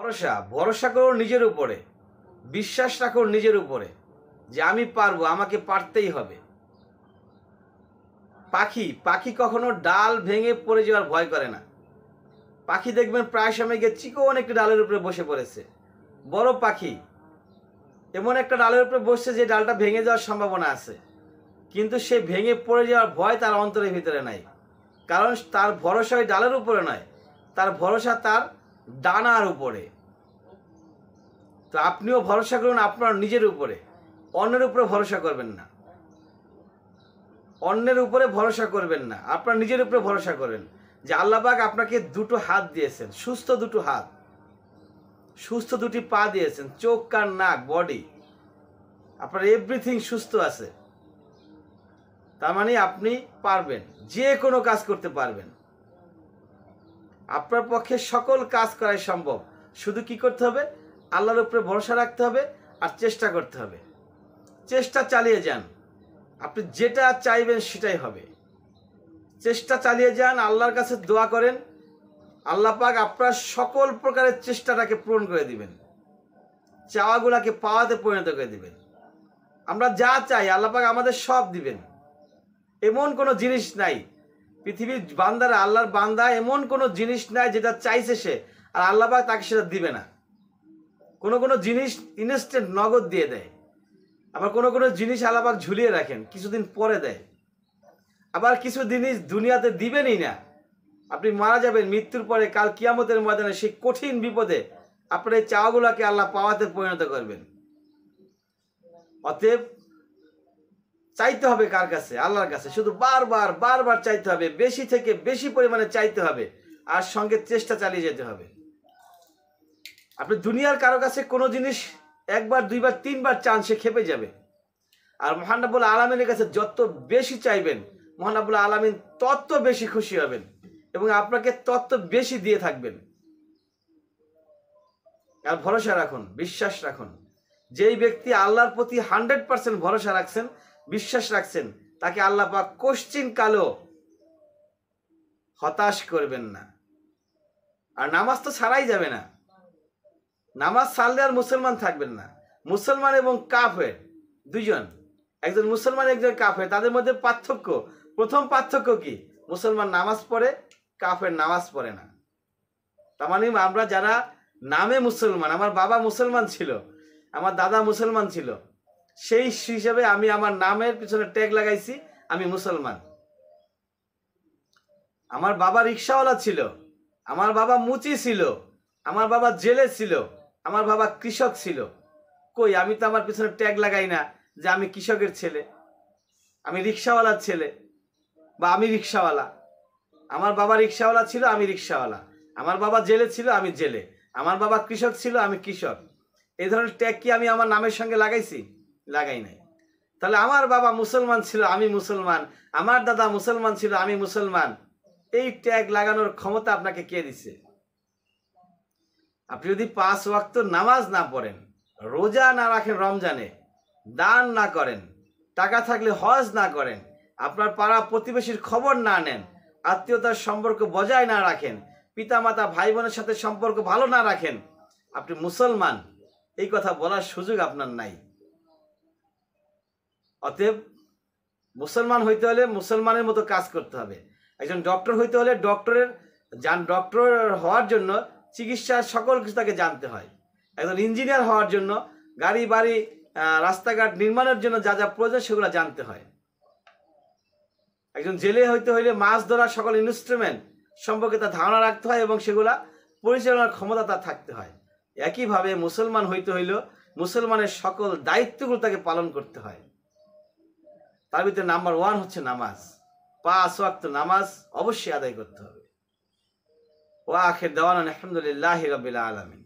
ভরসা ভরসা করো নিজের উপরে, বিশ্বাস রাখো নিজের উপরে যে আমি পারবো, আমাকে পারতেই হবে। পাখি পাখি কখনো ডাল ভেঙে পড়ে যাওয়ার ভয় করে না। পাখি দেখবেন প্রায় সময় গিয়ে চিকন একটি ডালের উপরে বসে পড়েছে। বড় পাখি এমন একটা ডালের উপরে বসছে যে ডালটা ভেঙে যাওয়ার সম্ভাবনা আছে, কিন্তু সে ভেঙে পড়ে যাওয়ার ভয় তার অন্তরের ভিতরে নাই। কারণ তার ভরসা ওই ডালের উপরে নয়, তার ভরসা তার ডানার উপরে। তো আপনিও ভরসা করুন আপনার নিজের উপরে, অন্যের উপরে ভরসা করবেন না। অন্যের উপরে ভরসা করবেন না, আপনার নিজের উপরে ভরসা করবেন যে আল্লাহ পাক আপনাকে দুটো হাত দিয়েছেন, সুস্থ দুটো হাত, সুস্থ দুটি পা দিয়েছেন, চোখ কান নাক বডি, আপনার এভরিথিং সুস্থ আছে। তার মানে আপনি পারবেন, যে কোনো কাজ করতে পারবেন। আপনার পক্ষে সকল কাজ করাই সম্ভব। শুধু কি করতে হবে? আল্লাহর উপরে ভরসা রাখতে হবে আর চেষ্টা করতে হবে। চেষ্টা চালিয়ে যান, আপনি যেটা চাইবেন সেটাই হবে। চেষ্টা চালিয়ে যান, আল্লাহর কাছে দোয়া করেন, আল্লাহ পাক আপনার সকল প্রকারের চেষ্টাটাকে পূরণ করে দিবেন, চাওয়াগুলাকে পাওয়াতে পরিণত করে দিবেন। আমরা যা চাই আল্লাহ পাক আমাদের সব দিবেন। এমন কোনো জিনিস নাই পৃথিবীর বান্দারা, আল্লাহর বান্দা এমন কোনো জিনিস নাই যেটা চাইছে সে আর আল্লাহ পাক তাকে সেটা দিবে না। কোনো কোনো জিনিস ইনস্ট্যান্ট নগদ দিয়ে দেয়, আবার কোনো কোনো জিনিস আল্লাহ পাক ঝুলিয়ে রাখেন, কিছুদিন পরে দেয়। আবার কিছু জিনিস দুনিয়াতে দিবেনই না, আপনি মারা যাবেন, মৃত্যুর পরে কাল কিয়ামতের ময়দানে সেই কঠিন বিপদে আপনার এই চাওয়াগুলোকে আল্লাহ পাওয়াতে পরিণত করবেন। অতএব চাইতে হবে কার কাছে? আল্লাহর কাছে। শুধু বারবার বারবার চাইতে হবে, বেশি থেকে বেশি পরিমাণে চাইতে হবে, আর সঙ্গে চেষ্টা চালিয়ে যেতে হবে। আপনি দুনিয়ার কারো কাছে কোনো জিনিস একবার দুইবার তিনবার চান, সে খেপে যাবে। আর মহান রব্বুল আলামিনের কাছে যত বেশি চাইবেন, মহান রব্বুল আলামিন তত বেশি খুশি হবেন এবং আপনাকে তত বেশি দিয়ে থাকবেন। আর ভরসা রাখুন, বিশ্বাস রাখুন। যেই ব্যক্তি আল্লাহর প্রতি 100% ভরসা রাখছেন, বিশ্বাস রাখছেন, তাকে আল্লাহ পাক কোশ্চিন কালো হতাশ করবেন না। আর নামাজ তো ছাড়াই যাবে না, নামাজ ছাড়লে আর মুসলমান থাকবেন না। মুসলমান এবং কাফের দুইজন, একজন মুসলমান একজন কাফের, তাদের মধ্যে পার্থক্য, প্রথম পার্থক্য কি? মুসলমান নামাজ পড়ে, কাফের নামাজ পড়ে না। তার মানে আমরা যারা নামে মুসলমান, আমার বাবা মুসলমান ছিল, আমার দাদা মুসলমান ছিল, সেই হিসাবে আমি আমার নামের পিছনে ট্যাগ লাগাইছি আমি মুসলমান। আমার বাবা রিক্সাওয়ালা ছিল, আমার বাবা মুচি ছিল, আমার বাবা জেলে ছিল, আমার বাবা কৃষক ছিল। কই, আমি তো আমার পিছনে ট্যাগ লাগাই না যে আমি কৃষকের ছেলে, আমি রিক্সাওয়ালার ছেলে, বা আমি রিক্সাওয়ালা। আমার বাবা রিক্সাওয়ালা ছিল, আমি রিক্সাওয়ালা। আমার বাবা জেলে ছিল, আমি জেলে। আমার বাবা কৃষক ছিল, আমি কৃষক। এই ধরনের ট্যাগ কি আমি আমার নামের সঙ্গে লাগাইছি? লাগাই নাই। তাহলে আমার বাবা মুসলমান ছিল, আমি মুসলমান, আমার দাদা মুসলমান ছিল, আমি মুসলমান। এই ট্যাগ লাগানোর ক্ষমতা আপনাকে কে দিছে? আপনি যদি 5 ওয়াক্ত নামাজ না পড়েন, রোজা না রাখেন রমজানে, দান না করেন, টাকা থাকলে হজ না করেন, আপনার পাড়া প্রতিবেশীর খবর না নেন, আত্মীয়তার সম্পর্ক বজায় না রাখেন, পিতামাতা ভাই বোনের সাথে সম্পর্ক ভালো না রাখেন, আপনি মুসলমান এই কথা বলার সুযোগ আপনার নাই। অতএব মুসলমান হইতে হলে মুসলমানের মতো কাজ করতে হবে। একজন ডক্টর হইতে হলে ডক্টর হওয়ার জন্য চিকিৎসার সকল কিছু তাকে জানতে হয়। একজন ইঞ্জিনিয়ার হওয়ার জন্য গাড়ি বাড়ি রাস্তাঘাট নির্মাণের জন্য যা যা প্রয়োজন সেগুলো জানতে হয়। একজন জেলে হইতে হইলে মাছ ধরার সকল ইনস্ট্রুমেন্ট সম্পর্কে তার ধারণা রাখতে হয় এবং সেগুলা পরিচালনার ক্ষমতা তার থাকতে হয়। একইভাবে মুসলমান হইতে হইলেও মুসলমানের সকল দায়িত্বগুলো তাকে পালন করতে হয়। তার ভিতরে নাম্বার 1 হচ্ছে নামাজ। 5 ওয়াক্ত নামাজ অবশ্যই আদায় করতে হবে। ওয়া আখির দাওয়ানা আলহামদুলিল্লাহি রাব্বিল আলামিন।